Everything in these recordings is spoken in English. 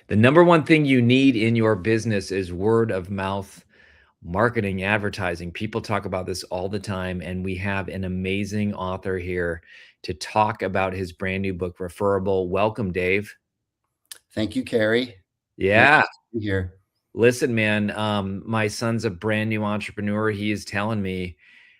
The number one thing you need in your business is word of mouth marketing, advertising. People talk about this all the time, and we have an amazing author here to talk about his brand new book, Referable. Welcome, Dave. Thank you, Carrie. Great Yeah. to be here. Listen, man, my son's a brand new entrepreneur. He is telling me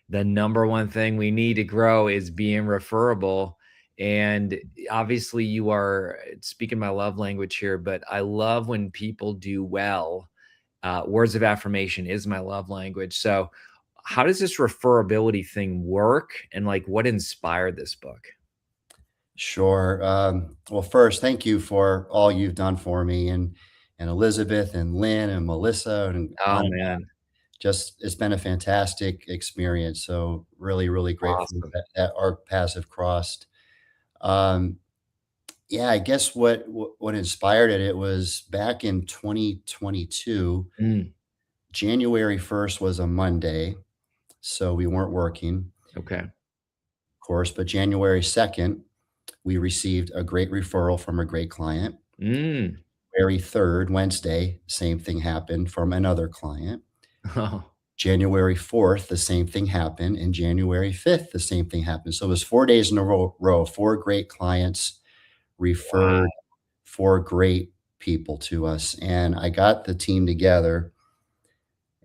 the number one thing we need to grow is being referable. And obviously, you are speaking my love language here, but I love when people do well. Words of affirmation is my love language. So, how does this referability thing work? And like, what inspired this book? Sure. Well, first, thank you for all you've done for me and Elizabeth and Lynn and Melissa and Oh, on and on. man. Just it's been a fantastic experience. So really, really grateful Awesome. that our paths have crossed. Um, yeah, I guess what inspired it, it was back in 2022. Mm, January 1st was a Monday, so we weren't working, okay. of course, but January 2nd, we received a great referral from a great client. Mm. January 3rd, Wednesday, same thing happened from another client. Oh, January 4th, the same thing happened, and January 5th, the same thing happened. So it was 4 days in a row, 4 great clients wow. referred 4 great people to us, and I got the team together,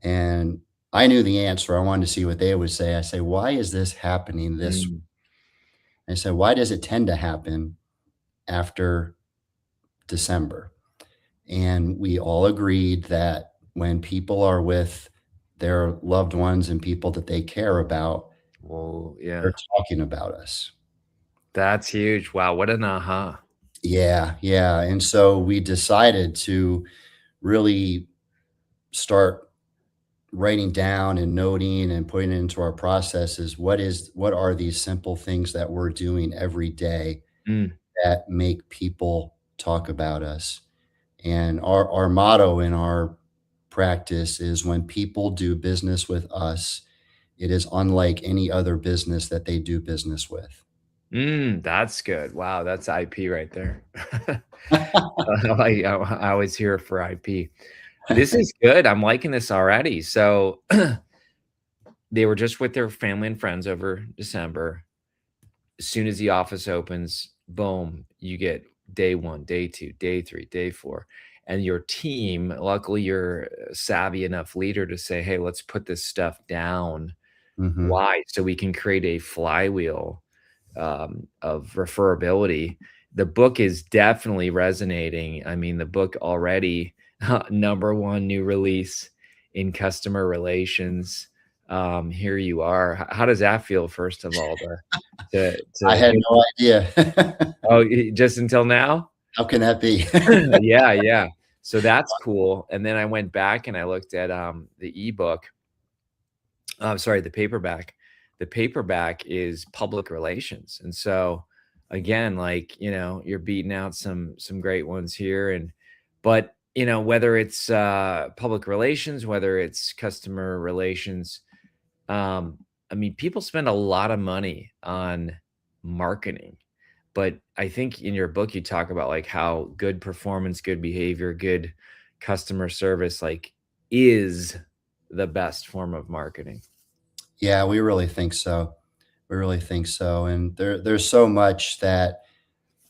and I knew the answer. I wanted to see what they would say. I say, "Why is this happening this?" Mm. I said, "Why does it tend to happen after December?" And we all agreed that when people are with their loved ones and people that they care about, Whoa, they're yeah. talking about us. That's huge. Wow, what an aha. Yeah, yeah. And so we decided to really start writing down and noting and putting it into our processes. What are these simple things that we're doing every day Mm, that make people talk about us? And our motto in our practice is when people do business with us, it is unlike any other business that they do business with. that's good. Wow, that's IP right there. I always hear for IP. This is good, I'm liking this already. So, they were just with their family and friends over December. As soon as the office opens, boom, you get day 1, day 2, day 3, day 4, and your team luckily, you're a savvy enough leader to say, "Hey, let's put this stuff down." Mhm. Why? So we can create a flywheel, of referability. The book is definitely resonating. I mean, the book already, number 1 new release in customer relations. Here you are. How does that feel, first of all, I to had hit no idea. oh, just until now? How can that be? Yeah, yeah. So that's cool, and then I went back and I looked at, the ebook. Sorry, the paperback. The paperback is public relations, and so, again, like, you're beating out some great ones here, but, whether it's, public relations, whether it's customer relations, um, I mean, people spend a lot of money on marketing, but I think in your book, you talk about, like, how good performance, good behavior, good customer service, like, is the best form of marketing. Yeah, we really think so. We really think so, and there's so much that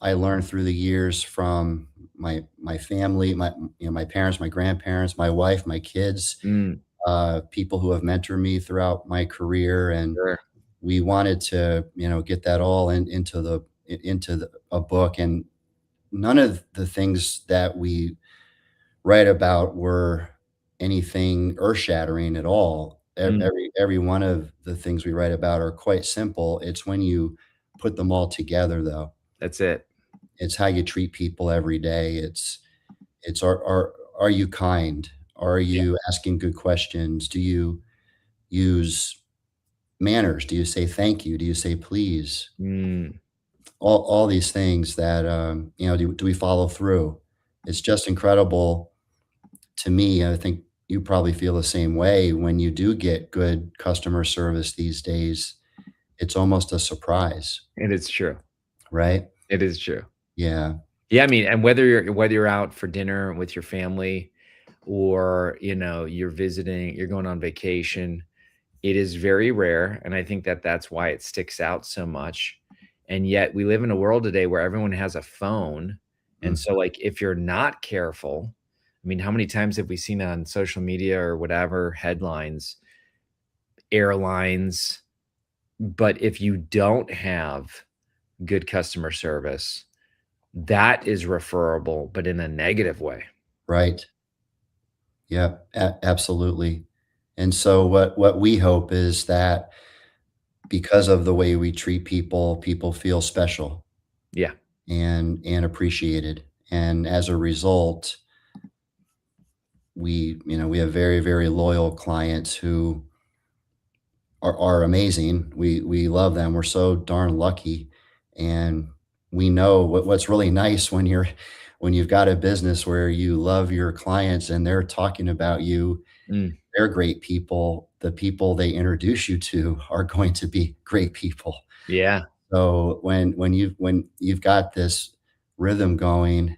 I learned through the years from my family, my parents, my grandparents, my wife, my kids, Mm, people who have mentored me throughout my career, and sure. we wanted to, get that all into a book, and none of the things that we write about were anything earth-shattering at all. Mm, Every one of the things we write about are quite simple. It's when you put them all together, though. that's it. It's how you treat people every day. It's are you kind? Are Yeah. you asking good questions? Do you use manners? Do you say thank you? Do you say please? Mm, All these things that, do we follow through? It's just incredible to me. I think you probably feel the same way when you do get good customer service these days. It's almost a surprise, it is true. right? It is true. Yeah. Yeah, I mean, and whether you're out for dinner with your family or, you're visiting, you're going on vacation, it is very rare, and I think that that's why it sticks out so much, and yet we live in a world today where everyone has a phone, and Mm, so, like, if you're not careful, I mean, how many times have we seen on social media or whatever headlines, airlines, but if you don't have good customer service, that is referable, but in a negative way. right. Yeah, absolutely. And so what we hope is that because of the way we treat people, people feel special Yeah. and appreciated. And as a result, we have very, very loyal clients who are amazing. We love them. We're so darn lucky. And we know what's really nice when you've got a business where you love your clients and they're talking about you. Mm. They're great people. The people they introduce you to are going to be great people. Yeah. So when you've got this rhythm going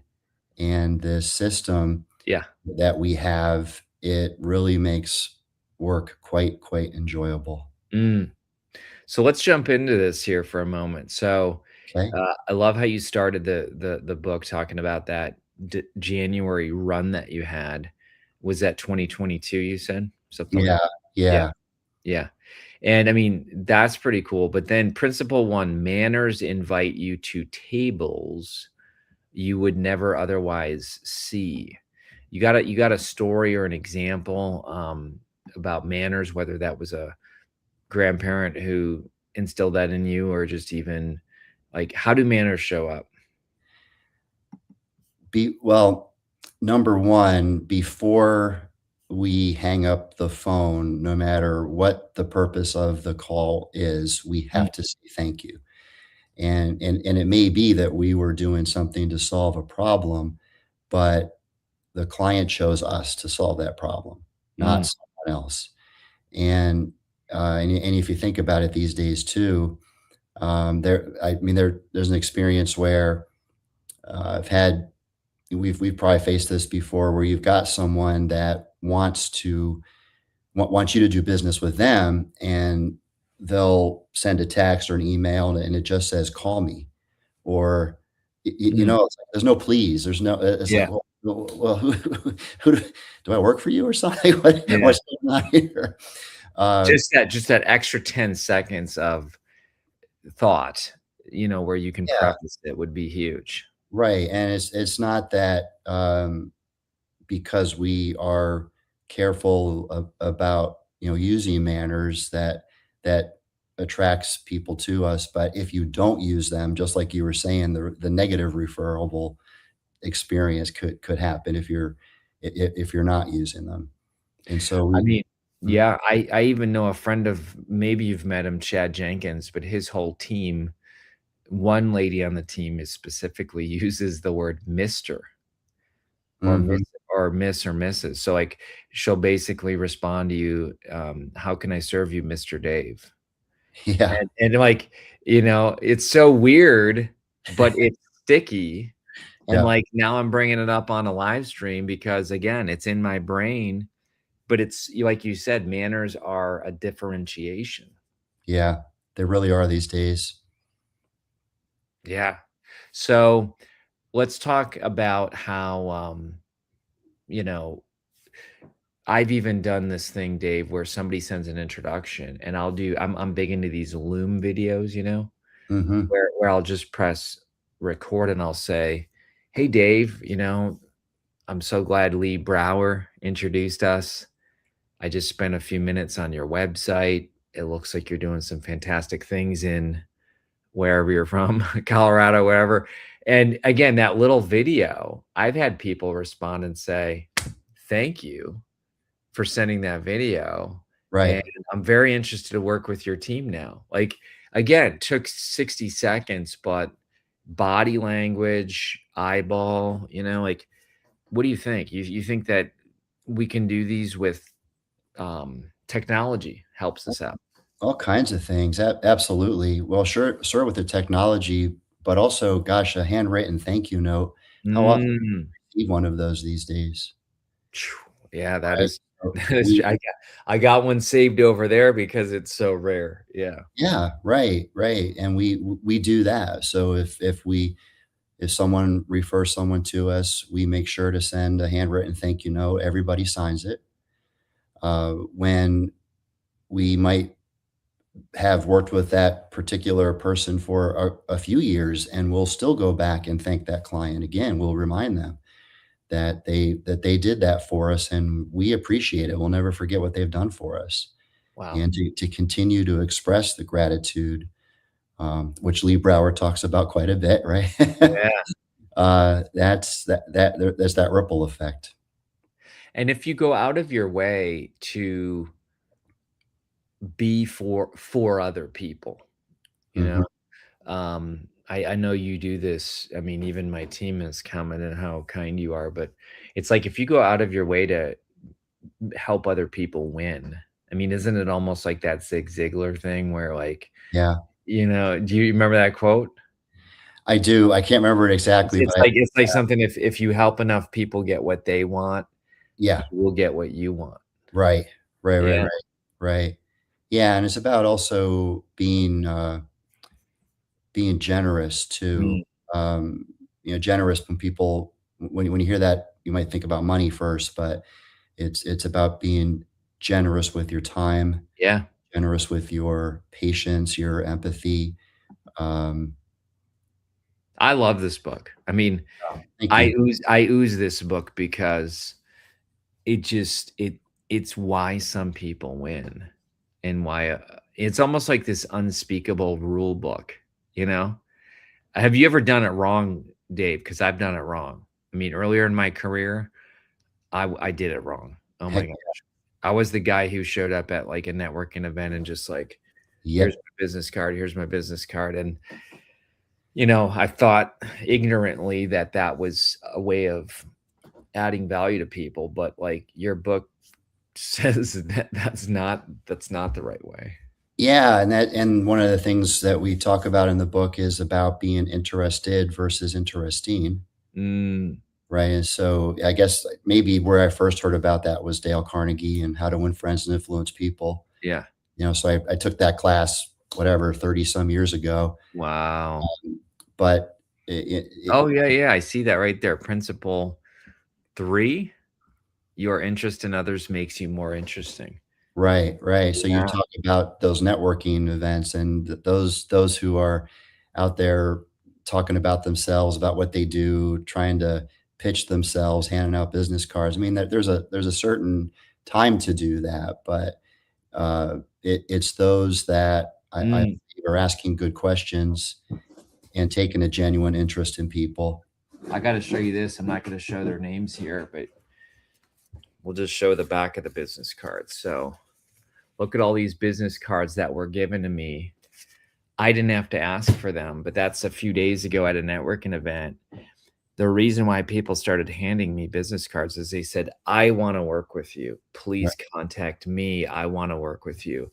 and this system Yeah. that we have, it really makes work quite enjoyable. Mm. So let's jump into this here for a moment. So, Okay. I love how you started the book talking about that January run that you had. Was that 2022 you said? Something like Yeah, Yeah, yeah. yeah. And I mean, that's pretty cool, but then principle 1, manners invite you to tables you would never otherwise see. You got a story or an example, about manners, whether that was a grandparent who instilled that in you or just even like, how do manners show up? Well, number 1, before we hang up the phone, no matter what the purpose of the call is, we Mm, have to say thank you. And it may be that we were doing something to solve a problem, but the client chose us to solve that problem, not mm, someone else. And if you think about it these days too, there's an experience where I've had we've probably faced this before where you've got someone that wants you to do business with them, and they'll send a text or an email and it just says call me, or mm. it's like, there's no please, there's no it's like, Yeah, well, who do I work for you or something? yeah. What's going on here? um, Just that extra 10 seconds of thought, where you can yeah, preface it would be huge. right. And it's not that because we are careful about using manners that attracts people to us, but if you don't use them, just like you were saying, the negative referable experience could happen if you're not using them. And so I we mean, mm, yeah, I even know a friend of maybe you've met him, Chad Jenkins, but his whole team, one lady on the team is specifically uses the word "Mister" or mhm, Miss or Mrs. So, like, she'll basically respond to you, "How can I serve you, Mr. Dave?" yeah, And, like, it's so weird, but it's sticky, and, yeah, like, now I'm bringing it up on a live stream because, again, it's in my brain, but it's like you said, manners are a differentiation. yeah, they really are these days. Yeah. So, let's talk about how, you know, I've even done this thing, Dave, where somebody sends an introduction and I'm big into these Loom videos, Mhm. where I'll just press record and I'll say, "Hey, Dave, I'm so glad Lee Brower introduced us. I just spent a few minutes on your website. It looks like you're doing some fantastic things in wherever you're from, Colorado, wherever." And again, that little video, I've had people respond and say, "Thank you for sending that video, and Right. I'm very interested to work with your team now." Like, again, took 60 seconds, but body language, eyeball, like, what do you think? You think that we can do these with, technology helps us out? All kinds of things. Absolutely. Well, sure, with the technology, but also, gosh, a handwritten thank you note. How often Mm. do you receive one of those these days, Phew. Yeah, that right? is So that is we I got one saved over there because it's so rare. Yeah. Yeah, right, right, and we do that. So if someone refers someone to us, we make sure to send a handwritten thank you note. Everybody signs it. When we might have worked with that particular person for a few years, and we'll still go back and thank that client again. We'll remind them that they did that for us, and we appreciate it. We'll never forget what they've done for us, Wow. and to continue to express the gratitude, which Lee Brower talks about quite a bit, right? Yeah. That's that ripple effect. And if you go out of your way to be for other people, you know, Mhm. I know you do this. I mean, even my team has commented how kind you are, but it's like if you go out of your way to help other people win. I mean, isn't it almost like that Zig Ziglar thing where like, Yeah, do you remember that quote? I do. I can't remember it exactly, but I It's like something if you help enough people get what they want, you yeah, will get what you want. right. Right, right, Yeah. right, right. Yeah, and it's about also being generous too. Mm, Um, generous when people when you hear that, you might think about money first, but it's about being generous with your time, yeah. generous with your patience, your empathy. Um, I love this book. I mean, thank you. I ooze this book because it just it's why some people win and why, it's almost like this unspeakable rule book, you know? Have you ever done it wrong, Dave? Because 'Cause I've done it wrong. I mean, earlier in my career, I did it wrong. Oh my Heck gosh. I was the guy who showed up at, like, a networking event and just like, "Here's yep. my business card, here's my business card," and, I thought ignorantly that that was a way of adding value to people, but, like, your book says that that's not the right way. Yeah, and one of the things that we talk about in the book is about being interested versus interesting, Mm, right? And so I guess maybe where I first heard about that was Dale Carnegie and How to Win Friends and Influence People. yeah. So I took that class, whatever, 30 some years ago. Wow. But Oh, yeah, yeah, I see that right there. Principle 3, your interest in others makes you more interesting. right, right. So you Yeah. talk about those networking events and those who are out there talking about themselves, about what they do, trying to pitch themselves, handing out business cards. I mean, there's a certain time to do that, but it's those that I Mm, believe are asking good questions and taking a genuine interest in people. I gotta show you this. I'm not gonna show their names here, but we'll just show the back of the business cards. So, look at all these business cards that were given to me. I didn't have to ask for them, but that's a few days ago at a networking event. The reason why people started handing me business cards is they said, "I wanna work with you. Right, Please contact me. I wanna work with you."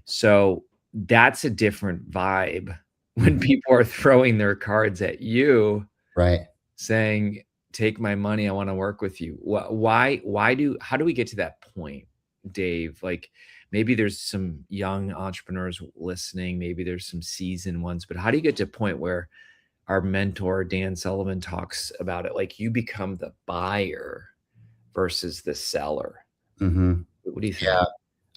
So, that's a different vibe when mhm, people are throwing their cards at you right. saying, "Take my money. I wanna work with you." Why do how do we get to that point, Dave? Like, maybe there's some young entrepreneurs listening, maybe there's some seasoned ones, but how do you get to a point where our mentor, Dan Sullivan, talks about it, like, you become the buyer versus the seller? Mhm. What do you think? Yeah.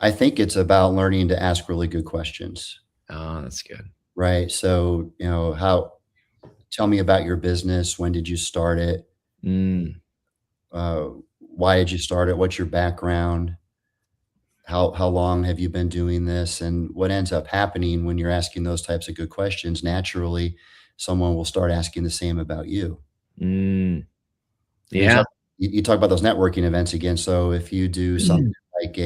I think it's about learning to ask really good questions, Oh, that's good. right? So, tell me about your business. When did you start it? Mm, Why did you start it? What's your background? How long have you been doing this? And what ends up happening when you're asking those types of good questions, naturally, someone will start asking the same about you. mm, And yeah. you talk about those networking events again. So if you do something like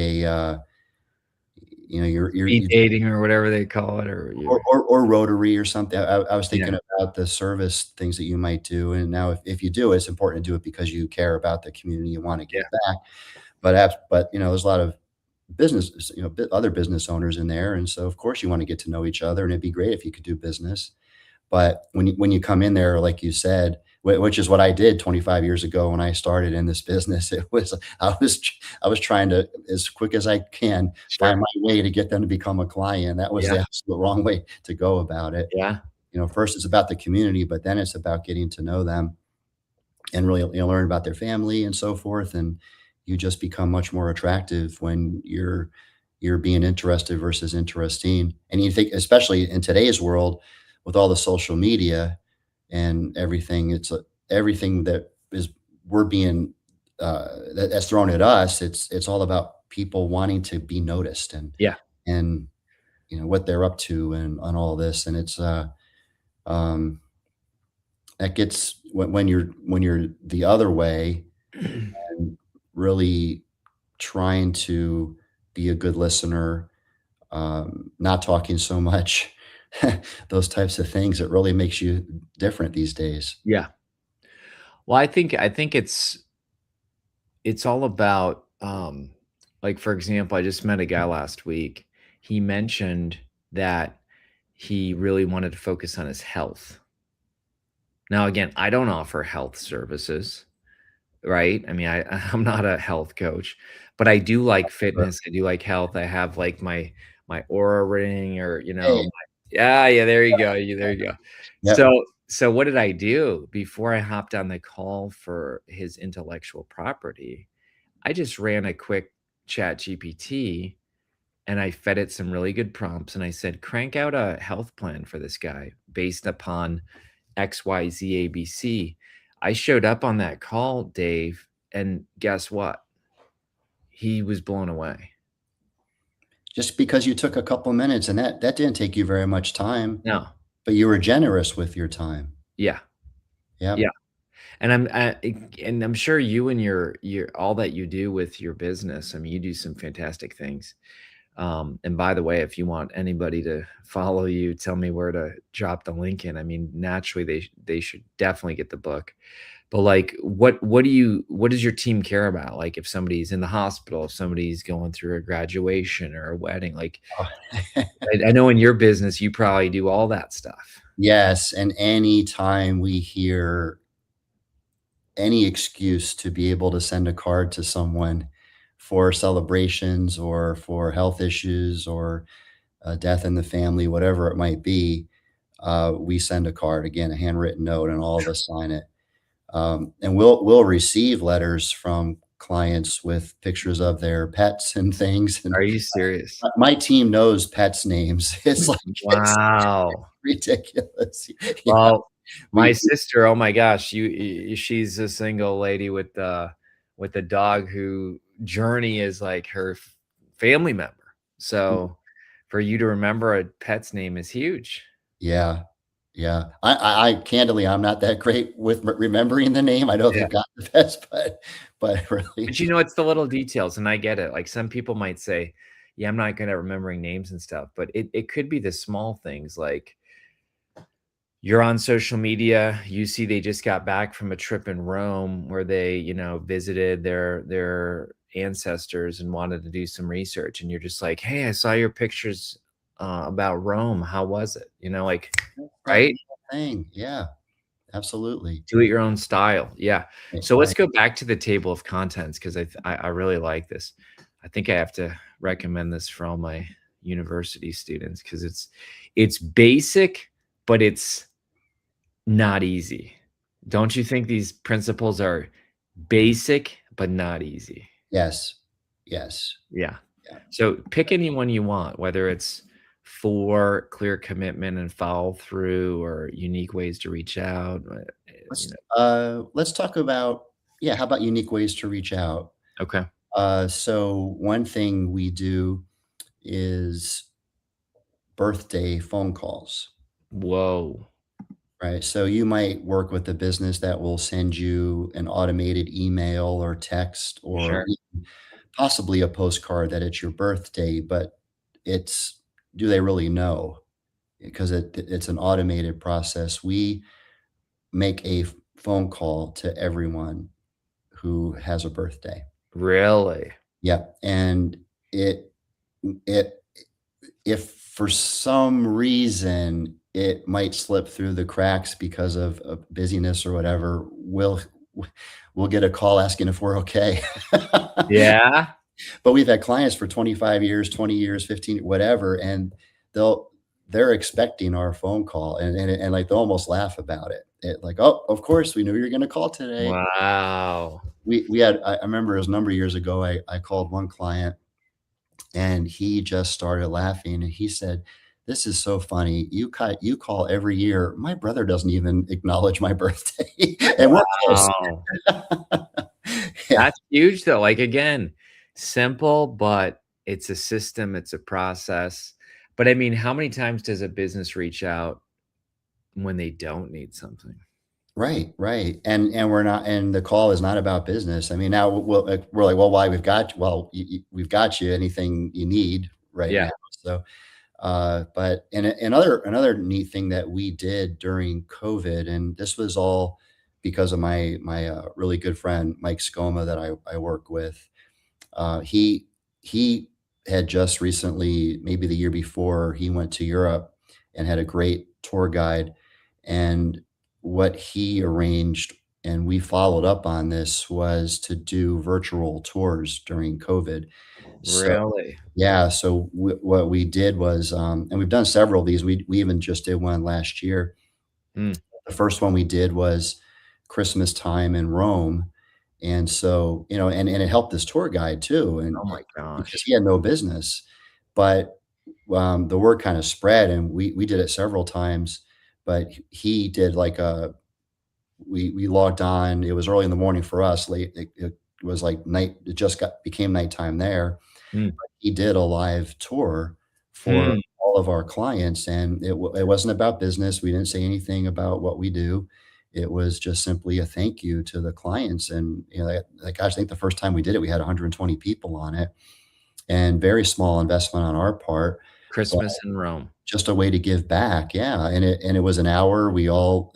Speed dating or whatever they call it, or or, you're or Rotary or something. I was yeah, thinking about the service things that you might do. And now if you do, it's important to do it because you care about the community, you want to yeah, give back. But there's a lot of business, other business owners in there. And so of course you want to get to know each other and it'd be great if you could do business. But when you come in there, like you said, which is what I did 25 years ago when I started in this business. It was I was trying to, as quick as I can, Sure. find my way to get them to become a client. That was Yeah. the absolute wrong way to go about it. Yeah. First it's about the community, but then it's about getting to know them and really, learn about their family and so forth. And you just become much more attractive when you're being interested versus interesting. And you think, especially in today's world, with all the social media and everything, everything that is we're being that's thrown at us. It's all about people wanting to be noticed Yeah. and what they're up to and all this. And it's um, that gets when you're the other way and really trying to be a good listener, not talking so much, those types of things. It really makes you different these days. Yeah. Well, I think it's all about, like, for example, I just met a guy last week. He mentioned that he really wanted to focus on his health. Now, again, I don't offer health services, right? I mean, I'm not a health coach, but I do like Sure. fitness. I do like health. I have like my Aura ring, or Hey, yeah, yeah, there you go. There you go. yep. So what did I do before I hopped on the call for his intellectual property? I just ran a quick chat GPT, and I fed it some really good prompts, and I said, crank out a health plan for this guy based upon XYZ ABC. I showed up on that call, Dave, and guess what? He was blown away. Just because you took a couple minutes, and that didn't take you very much time, No. but you were generous with your time. Yeah. Yeah. Yep. And I'm sure you and your all that you do with your business, I mean, you do some fantastic things. And by the way, if you want anybody to follow you, tell me where to drop the link in. I mean, naturally, they should definitely get the book. But like, what does your team care about? Like, if somebody's in the hospital, if somebody's going through a graduation or a wedding, like, I know in your business, you probably do all that stuff. Yes, and anytime we hear any excuse to be able to send a card to someone for celebrations or for health issues or a death in the family, whatever it might be, we send a card, again, a handwritten note, and all of us sign it. And we'll receive letters from clients with pictures of their pets and things. And Are you serious? my team knows pets' names. It's Wow. ridiculous. Yeah, Well, my we sister, oh my gosh, she's a single lady with a dog who Journey is like her family member. So for you to remember a pet's name is huge. yeah, yeah. I candidly, I'm not that great with remembering the name. I know Yeah. they've got the best, but really, But it's the little details, and I get it. Like, some people might say, "Yeah, I'm not good at remembering names and stuff," but it could be the small things, like you're on social media, you see they just got back from a trip in Rome where they, visited their ancestors and wanted to do some research, and you're just like, "Hey, I saw your pictures, about Rome. How was it?" Like, that right? little thing. Yeah, absolutely. Do it your own style. Yeah. Right, So let's right. go back to the table of contents, because I really like this. I think I have to recommend this for all my university students, because it's basic, but it's not easy. Don't you think these principles are basic but not easy? Yes, yes. Yeah. Yeah. So pick any one you want, whether it's for clear commitment and follow through, or unique ways to reach out. You know. Let's talk about, yeah, how about unique ways to reach out? Okay. So one thing we do is birthday phone calls, Whoa. right? So you might work with a business that will send you an automated email or text or Sure. even possibly a postcard that it's your birthday, but it's do they really know? Because it's an automated process. We make a phone call to everyone who has a birthday. Really? Yep, and it it if for some reason it might slip through the cracks because of busyness or whatever, we'll get a call asking if we're okay. Yeah? But we've had clients for 25 years, 20 years, 15, whatever, and they're expecting our phone call and like they'll almost laugh about it. Like, "Oh, of course, we knew you were gonna call today." Wow. We had I remember it was a number of years ago, I called one client and he just started laughing and he said, "This is so funny. You call every year. My brother doesn't even acknowledge my birthday." And we're close. Wow. Yeah, That's huge though. Like again, simple, but it's a system, it's a process. But I mean, how many times does a business reach out when they don't need something? right, right. And we're not and the call is not about business. I mean, now we're like, "Well, why we've got you? Well, we've got you anything you need right Yeah, now." So, but another neat thing that we did during COVID, and this was all because of my really good friend Mike Scoma that I work with. He had just recently, maybe the year before, he went to Europe and had a great tour guide. And what he arranged, and we followed up on this, was to do virtual tours during COVID. So really. yeah, so what we did was, and we've done several of these. We even just did one last year. Mm. The first one we did was Christmas time in Rome, and so, and it helped this tour guide too, Oh and my because gosh. he had no business, but, the word kinda spread, and we did it several times, but he did like a we logged on, it was early in the morning for us, late it was like night it just became nighttime there. Mm. He did a live tour for Hmm. all of our clients, and it wasn't about business. We didn't say anything about what we do. It was just simply a thank you to the clients, and, gosh, I think the first time we did it, we had 120 people on it, and very small investment on our part, but Christmas in Rome. just a way to give back, yeah, and it was an hour. We all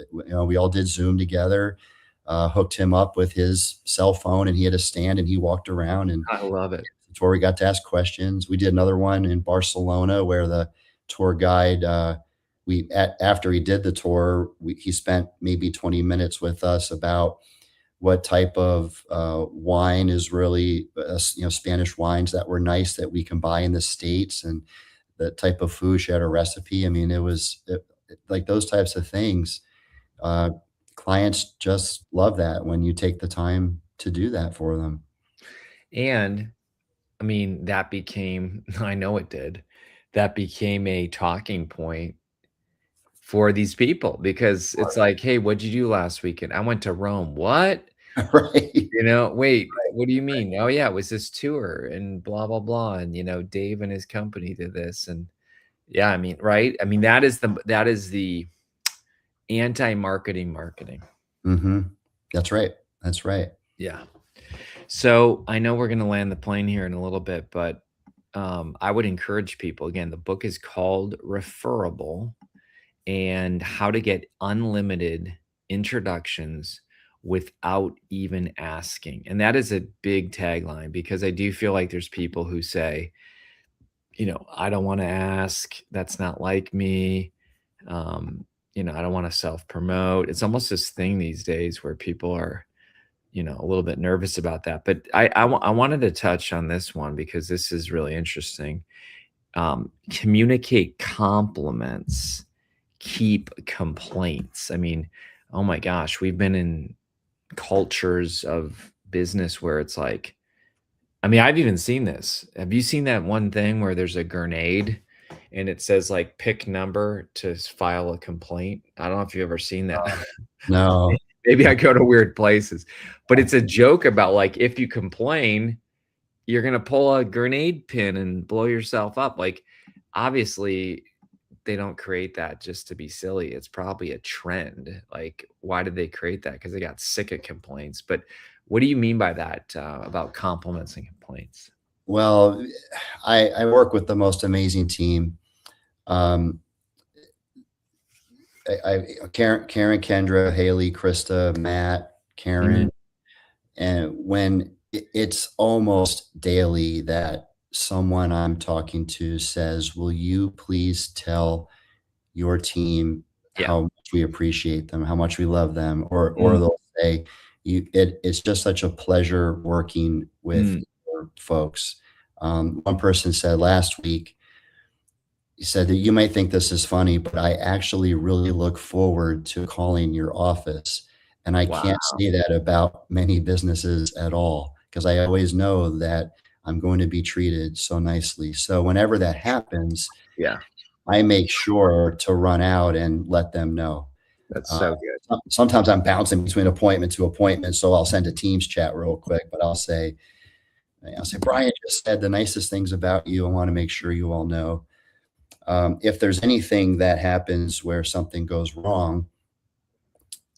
did Zoom together, hooked him up with his cell phone, and he had a stand, and he walked around, and I love it. where we got to ask questions. We did another one in Barcelona where the tour guide, after he did the tour, he spent maybe 20 minutes with us about what type of wine is really, Spanish wines that were nice that we can buy in the States, and the type of food. She had a recipe. I mean, like those types of things. Uh, Clients just love that when you take the time to do that for them. And I mean, that became I know it did. That became a talking point for these people because it's like, "Hey, what'd you do last weekend?" "I went to Rome." "What?" Right. "Wait, what do you mean?" "Oh, yeah, it was this tour and blah, blah, blah, and, Dave and his company did this," and yeah, I mean, right? I mean, that is the anti-marketing marketing. Mhm. That's right. That's right. Yeah. So, I know we're gonna land the plane here in a little bit, but, I would encourage people again, the book is called Referable. And how to get unlimited introductions without even asking. And that is a big tagline because I do feel like there's people who say, I don't want to ask. That's not like me. I don't want to self promote. It's almost this thing these days where people are, a little bit nervous about that. But I wanted to touch on this one because this is really interesting. Communicate compliments, keep complaints. I mean, oh my gosh, we've been in cultures of business where it's like, I mean, I've even seen this. Have you seen that one thing where there's a grenade and it says like pick number to file a complaint? I don't know if you've ever seen that. No. Maybe I go to weird places, but it's a joke about like if you complain, you're gonna pull a grenade pin and blow yourself up. Like, obviously, they don't create that just to be silly. It's probably a trend. Like, why did they create that? Because they got sick of complaints. But what do you mean by that about compliments and complaints? Well, I work with the most amazing team. Um, Karen, Kendra, Haley, Krista, Matt, Mhm. Karen, and when it's almost daily that someone I'm talking to says, "Will you please tell your team Yeah. how much we appreciate them, how much we love them, or Mm, they'll say, it's just such a pleasure working with mm. your folks. One person said last week, he said that you might think this is funny, but I actually really look forward to calling your office. And I Wow. can't say that about many businesses at all because I always know that I'm going to be treated so nicely. So whenever that happens, Yeah. I make sure to run out and let them know. That's Uh, so good. Sometimes I'm bouncing between appointment to appointment, so I'll send a Teams chat real quick, but I'll say, Brian just said the nicest things about you. I want to make sure you all know. If there's anything that happens where something goes wrong,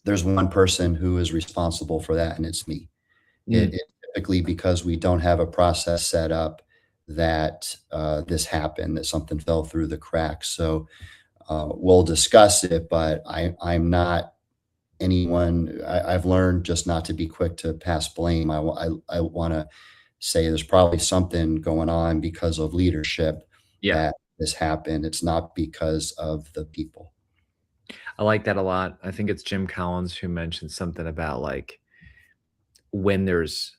there's one person who is responsible for that, and it's me. Mm, It's typically because we don't have a process set up that this happened, that something fell through the cracks. So we'll discuss it, but I'm not anyone. I've learned just not to be quick to pass blame. I want to say there's probably something going on because of leadership yeah. that this happened. It's not because of the people. I like that a lot. I think it's Jim Collins who mentioned something about, like, when there's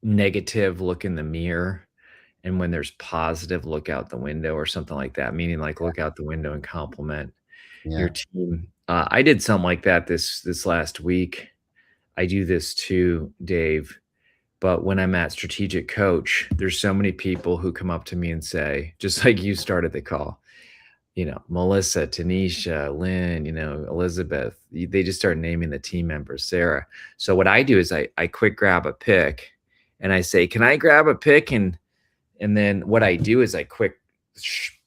negative, look in the mirror, and when there's positive, look out the window or something like that, meaning, like, look out the window and compliment your Yeah. team. I did something like that this last week. I do this too, Dave, but when I'm at Strategic Coach, there's so many people who come up to me and say, just like you started the call, Melissa, Tanisha, Lynn, Elizabeth, they just start naming the team members, Sarah. So what I do is I quick grab a pick and I say, can I grab a pick? And then what I do is I quick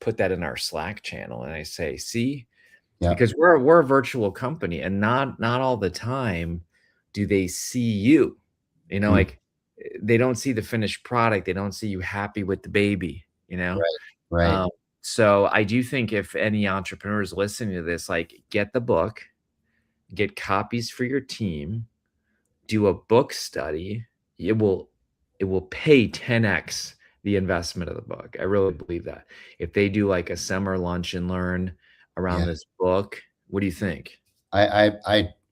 put that in our Slack channel and I say, see, Yeah. because we're a virtual company and not all the time do they see you, Mm, like they don't see the finished product. They don't see you happy with the baby. right. Right. Um, so I do think if any entrepreneurs listening to this, like, get the book, get copies for your team, do a book study, it will it will pay 10x the investment of the book. I really believe that. If they do like a summer lunch and learn around Yeah. this book, what do you think?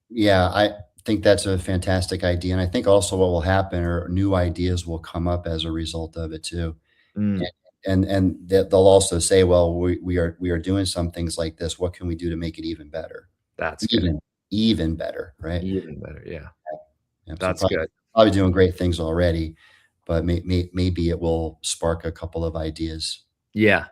Yeah, I think that's a fantastic idea. And I think also what will happen or new ideas will come up as a result of it too. Mm, And that they'll also say, well, we are doing some things like this. What can we do to make it even better? that's good. Even, even better, right? Even better. Yeah, Yeah, so that's good. probably doing great things already, but maybe it will spark a couple of ideas. Yeah.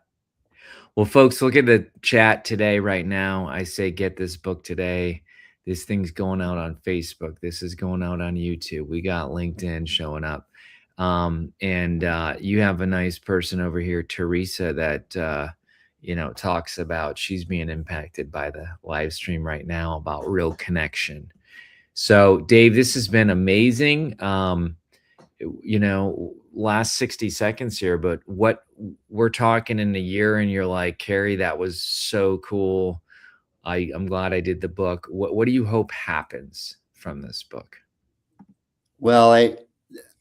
Well, folks, look at the chat today, right now. I say get this book today. This thing's going out on Facebook. This is going out on YouTube. We got LinkedIn showing up. And you have a nice person over here, Teresa, that talks about she's being impacted by the live stream right now about real connection. So, Dave, this has been amazing. Last 60 seconds here, but what we're talking in a year and you're like, Carrie, that was so cool. I'm glad I did the book. What do you hope happens from this book? Well,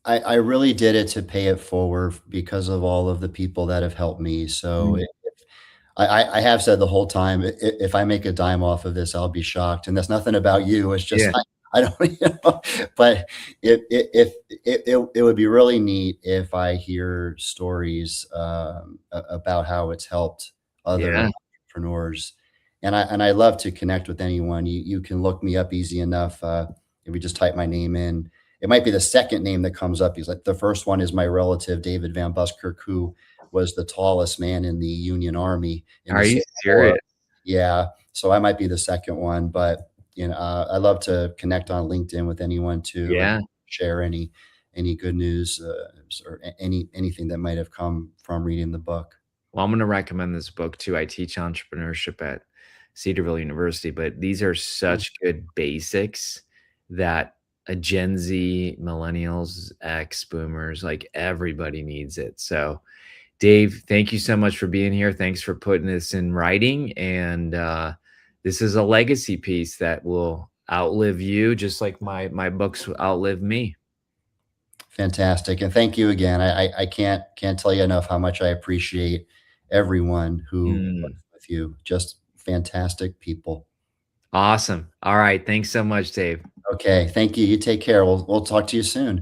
I really did it to pay it forward because of all of the people that have helped me. So Mm, I have said the whole time, if I make a dime off of this, I'll be shocked. And that's nothing about you. It's just yeah, I don't, but it would be really neat if I hear stories about how it's helped other yeah. entrepreneurs. And I love to connect with anyone. You can look me up easy enough. If we just type my name in, it might be the second name that comes up. He's like, the first one is my relative, David Van Buskirk, who was the tallest man in the Union Army in the Are you Civil War. serious? Yeah, so I might be the second one, but I love to connect on LinkedIn with anyone too, and Yeah. share any good news or anything that might have come from reading the book. Well, I'm going to recommend this book too. I teach entrepreneurship at Cedarville University, but these are such good basics that a Gen Z, millennials, X, boomers, like everybody needs it. So, Dave, thank you so much for being here. Thanks for putting this in writing. And this is a legacy piece that will outlive you, just like my books will outlive me. Fantastic, and thank you again. I can't tell you enough how much I appreciate everyone who Mm, works with you. Just fantastic people. Awesome. All right. Thanks so much, Dave. Okay, thank you. You take care. We'll talk to you soon.